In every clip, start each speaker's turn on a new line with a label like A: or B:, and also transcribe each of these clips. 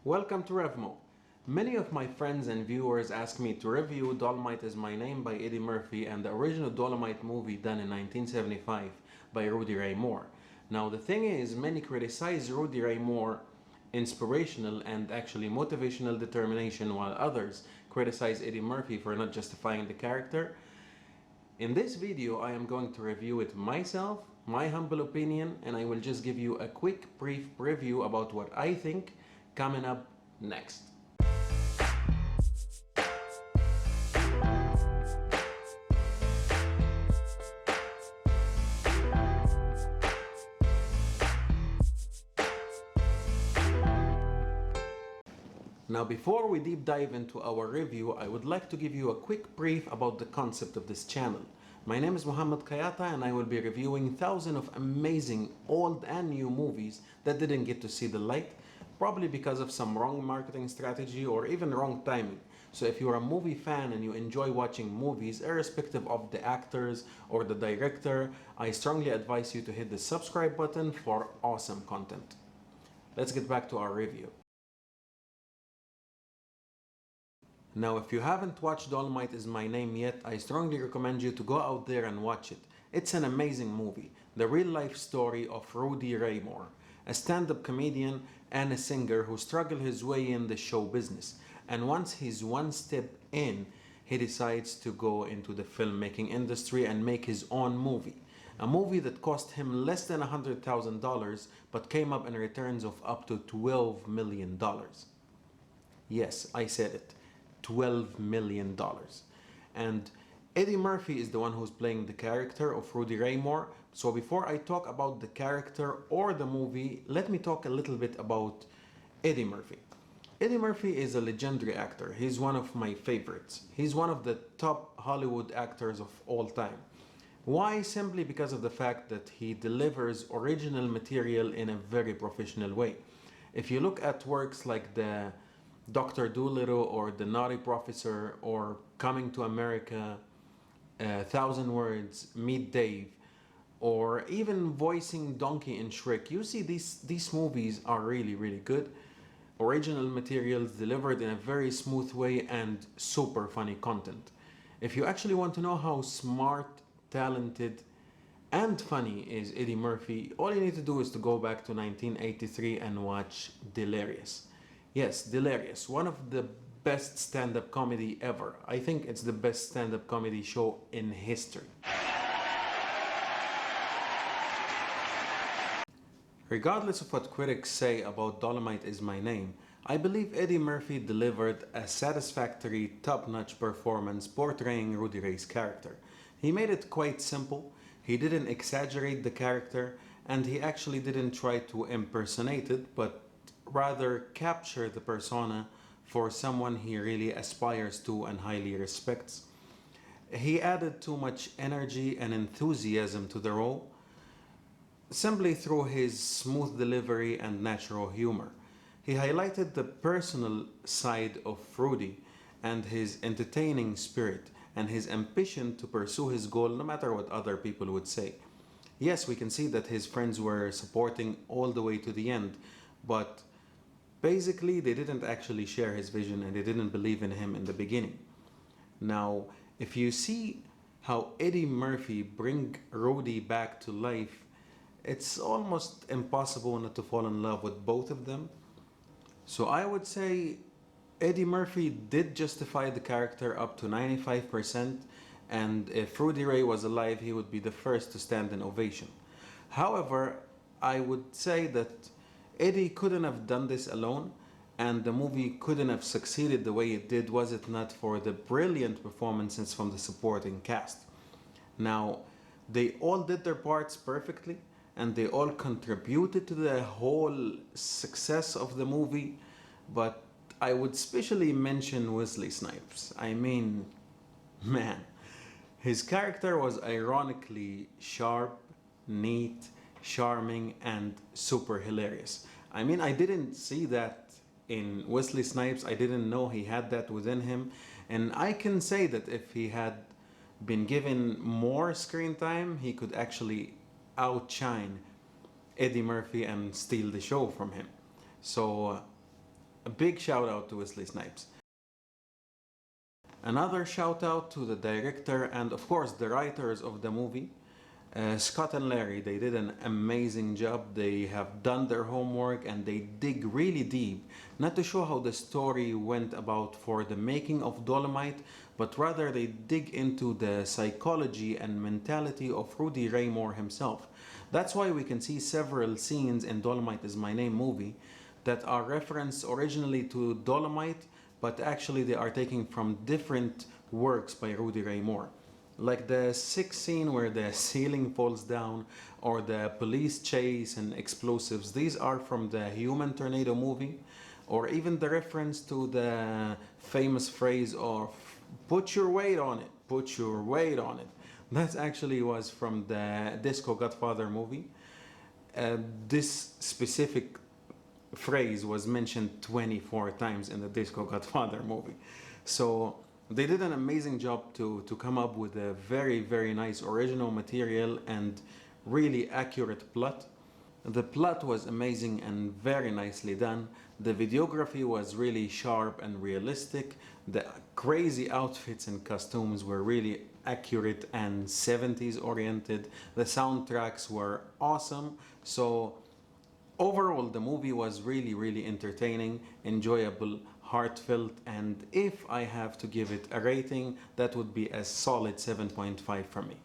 A: Welcome to Rev Mo. Many of my friends and viewers ask me to review Dolemite Is My Name by Eddie Murphy and the original Dolemite movie done in 1975 by Roody Ray Moore. Now the thing is, many criticize Roody Ray Moore inspirational and actually motivational determination, while others criticize Eddie Murphy for not justifying the character. In this video, I am going to review it myself, my humble opinion, and I will just give you a quick brief review about what I think coming up next. Now, before we deep dive into our review, I would like to give you a quick brief about the concept of this channel. My name is M.A.H.K, and I will be reviewing thousands of amazing old and new movies that didn't get to see the light, probably because of some wrong marketing strategy or even wrong timing. So if you're a movie fan and you enjoy watching movies, irrespective of the actors or the director, I strongly advise you to hit the subscribe button for awesome content. Let's get back to our review. Now, if you haven't watched Dolemite Is My Name yet, I strongly recommend you to go out there and watch it. It's an amazing movie, the real-life story of Roody Ray Moore, a stand-up comedian and a singer who struggled his way in the show business. And once he's one step in, he decides to go into the filmmaking industry and make his own movie. A movie that cost him less than $100,000 but came up in returns of up to $12 million. Yes, I said it. $12 million. And Eddie Murphy is the one who's playing the character of Roody Ray Moore. So before I talk about the character or the movie, let me talk a little bit about Eddie Murphy. Eddie Murphy is a legendary actor. He's one of my favorites. He's one of the top Hollywood actors of all time. Why? Simply because of the fact that he delivers original material in a very professional way. If you look at works like the Dr. Dolittle or The Naughty Professor or Coming to America, Thousand Words, Meet Dave, or even voicing Donkey in Shrek, you see these movies are really good. Original materials delivered in a very smooth way and super funny content. If you actually want to know how smart, talented, and funny is Eddie Murphy, all you need to do is to go back to 1983 and watch Delirious. Yes, Delirious, one of the best stand-up comedy ever. I think it's the best stand-up comedy show in history. Regardless of what critics say about Dolemite Is My Name, I believe Eddie Murphy delivered a satisfactory, top-notch performance portraying Roody Ray's character. He made it quite simple, he didn't exaggerate the character, and he actually didn't try to impersonate it, but rather capture the persona for someone he really aspires to and highly respects. He added too much energy and enthusiasm to the role, simply through his smooth delivery and natural humor. He highlighted the personal side of Roody and his entertaining spirit and his ambition to pursue his goal no matter what other people would say. Yes, we can see that his friends were supporting all the way to the end, but basically they didn't actually share his vision and they didn't believe in him in the beginning. Now, if you see how Eddie Murphy bring Roody back to life, it's almost impossible not to fall in love with both of them. So I would say Eddie Murphy did justify the character up to 95%, and if Roody Ray was alive, he would be the first to stand in ovation. However, I would say that Eddie couldn't have done this alone, and the movie couldn't have succeeded the way it did was it not for the brilliant performances from the supporting cast. Now, they all did their parts perfectly, and they all contributed to the whole success of the movie, but I would especially mention Wesley Snipes. I mean, man, his character was ironically sharp, neat, charming, and super hilarious. I mean, I didn't see that in Wesley Snipes. I didn't know he had that within him. And I can say that if he had been given more screen time, he could actually outshine Eddie Murphy and steal the show from him. So a big shout out to Wesley Snipes. Another shout out to the director and of course the writers of the movie, Scott and Larry. They did an amazing job. They have done their homework and they dig really deep, not to show how the story went about for the making of Dolemite, but rather they dig into the psychology and mentality of Rudy Ray Moore himself. That's why we can see several scenes in Dolemite Is My Name movie that are referenced originally to Dolemite, but actually they are taken from different works by Rudy Ray Moore. Like the sixth scene where the ceiling falls down, or the police chase and explosives, these are from the Human Tornado movie, or even the reference to the famous phrase of put your weight on it, put your weight on it. That actually was from the Disco Godfather movie. This specific phrase was mentioned 24 times in the Disco Godfather movie. So they did an amazing job to come up with a very, very nice original material and really accurate plot. The plot was amazing and very nicely done. The videography was really sharp and realistic. The crazy outfits and costumes were really accurate and 70s oriented. The soundtracks were awesome. So overall, the movie was really, really entertaining, enjoyable, heartfelt, and if I have to give it a rating, that would be a solid 7.5 from me.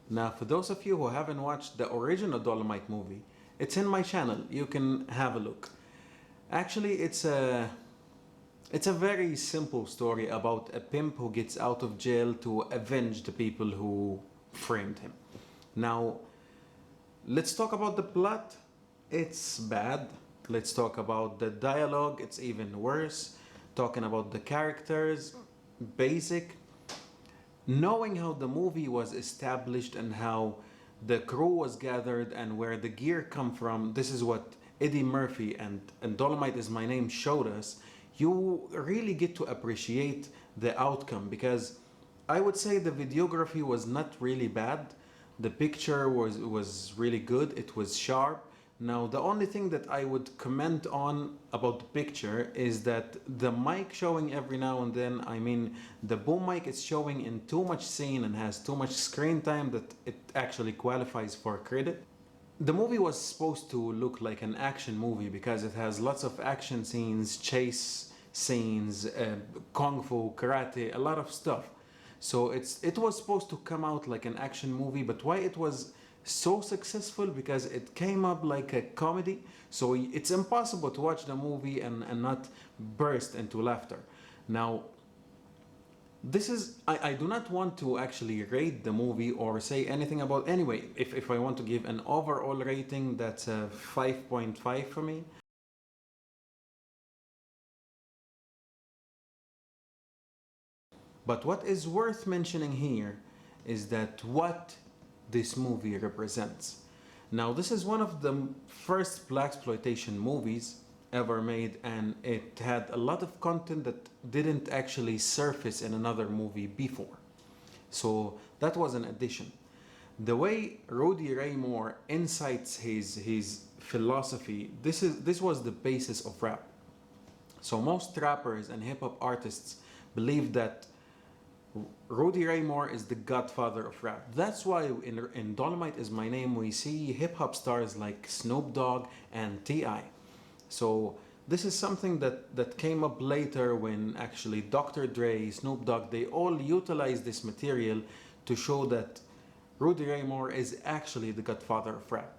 A: Now, for those of you who haven't watched the original Dolomite movie, it's in my channel. You can have a look. Actually, it's a very simple story about a pimp who gets out of jail to avenge the people who framed him. Now, let's talk about the plot. It's bad. Let's talk about the dialogue. It's even worse. Talking about the characters, basic. Knowing how the movie was established and how the crew was gathered and where the gear come from, this is what Eddie Murphy and Dolemite Is My Name showed us. You really get to appreciate the outcome, because I would say the videography was not really bad. The picture was really good. It was sharp. Now, the only thing that I would comment on about the picture is that the mic showing every now and then, I mean, the boom mic is showing in too much scene and has too much screen time that it actually qualifies for credit. The movie was supposed to look like an action movie because it has lots of action scenes, chase scenes, kung fu, karate, a lot of stuff. So it was supposed to come out like an action movie, but why it was so successful? Because it came up like a comedy. So it's impossible to watch the movie and not burst into laughter. Now, this is, I do not want to actually rate the movie or say anything about, anyway, if I want to give an overall rating, that's a 5.5 for me. But what is worth mentioning here is that what this movie represents. Now, this is one of the first blaxploitation movies ever made, and it had a lot of content that didn't actually surface in another movie before. So that was an addition. The way Roody Ray Moore incites his philosophy, this was the basis of rap. So most rappers and hip hop artists believe that Roody Ray Moore is the godfather of rap. That's why in Dolemite Is My Name we see hip hop stars like Snoop Dogg and T.I. So this is something that came up later when actually Dr. Dre, Snoop Dogg, they all utilized this material to show that Roody Ray Moore is actually the godfather of rap.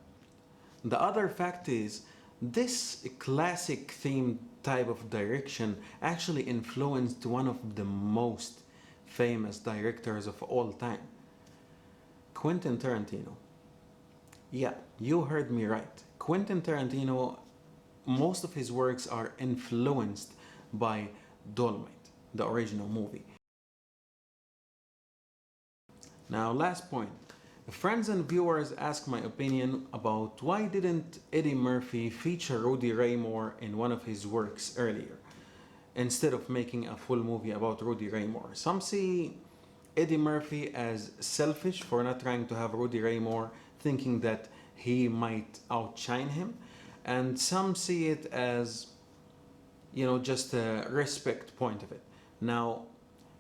A: The other fact is, this classic theme type of direction actually influenced one of the most famous directors of all time, Quentin Tarantino. Yeah, you heard me right. Quentin Tarantino, most of his works are influenced by Dolemite, the original movie. Now, last point. Friends and viewers ask my opinion about why didn't Eddie Murphy feature Roody Ray Moore in one of his works earlier, instead of making a full movie about Roody Ray Moore. Some see Eddie Murphy as selfish for not trying to have Roody Ray Moore, thinking that he might outshine him, and some see it as, you know, just a respect point of it. Now,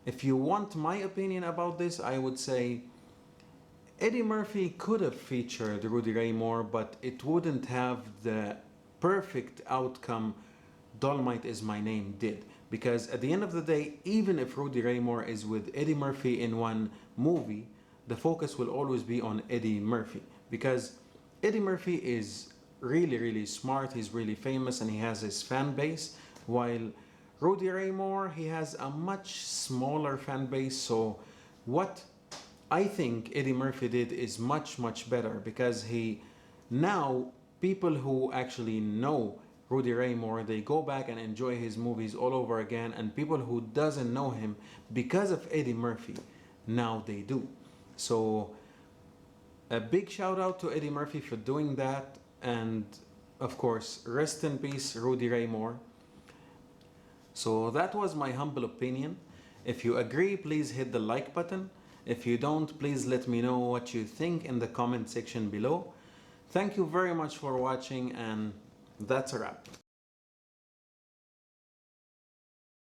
A: if you want my opinion about this, I would say Eddie Murphy could have featured Rudy Ray Moore, but it wouldn't have the perfect outcome Dolemite Is My Name did. Because at the end of the day, even if Rudy Ray Moore is with Eddie Murphy in one movie, the focus will always be on Eddie Murphy. Because Eddie Murphy is really, really smart, he's really famous, and he has his fan base. While Rudy Ray Moore, he has a much smaller fan base. So, what I think Eddie Murphy did is much, much better because he now people who actually know Rudy Ray Moore, they go back and enjoy his movies all over again, and people who doesn't know him because of Eddie Murphy, now they do. So a big shout out to Eddie Murphy for doing that, and of course, rest in peace, Rudy Ray Moore. So that was my humble opinion. If you agree, please hit the like button. If you don't, please let me know what you think in the comment section below. Thank you very much for watching, and that's a wrap.